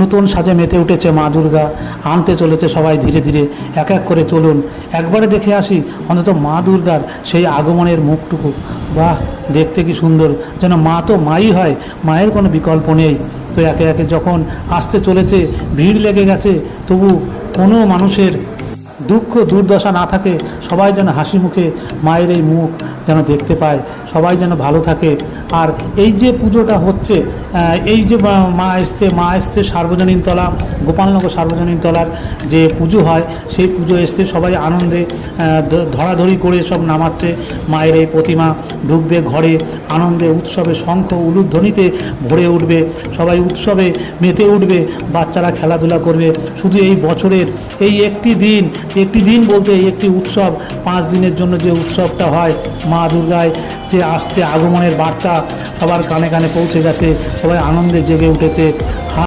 নতুন সাজে মেতে উঠেছে মা দুর্গা, আনতে চলেছে সবাই ধীরে ধীরে। এক এক করে চলুন একবারে দেখে আসি অন্তত মা দুর্গার সেই আগমনের মুখটুকু। বাহ, দেখতে কি সুন্দর, যেন মা তো মাই হয়, মায়ের কোনো বিকল্প নেই। তো একে একে যখন আসতে চলেছে, ভিড় লেগে গেছে, তবু কোনো মানুষের দুঃখ দুর্দশা না থাকে, সবাই যেন হাসি মুখে মায়ের এই মুখ যেন দেখতে পায়, সবাই যেন ভালো থাকে। আর এই যে পুজোটা হচ্ছে, এই যে মা আসতে সার্বজনীন তলা, গোপালনগর সার্বজনীন তলার যে পুজো হয়, সেই পুজো এসছে সবাই আনন্দে ধরাধরি করে সব নামাচ্ছে মায়ের এই প্রতিমা। ঢুকবে ঘরে, আনন্দে উৎসবে শঙ্খ উলুধ্বনিতে ভরে উঠবে, সবাই উৎসবে মেতে উঠবে, বাচ্চারা খেলাধুলা করবে। শুধু এই বছরের এই একটি দিন বলতে এই একটি উৎসব, 5 দিনের জন্য যে উৎসবটা হয়, মা দুর্গায় যে আসছে আগমনের বার্তা সবার কানে কানে পৌঁছে গেছে, সবাই আনন্দে জেগে উঠেছে।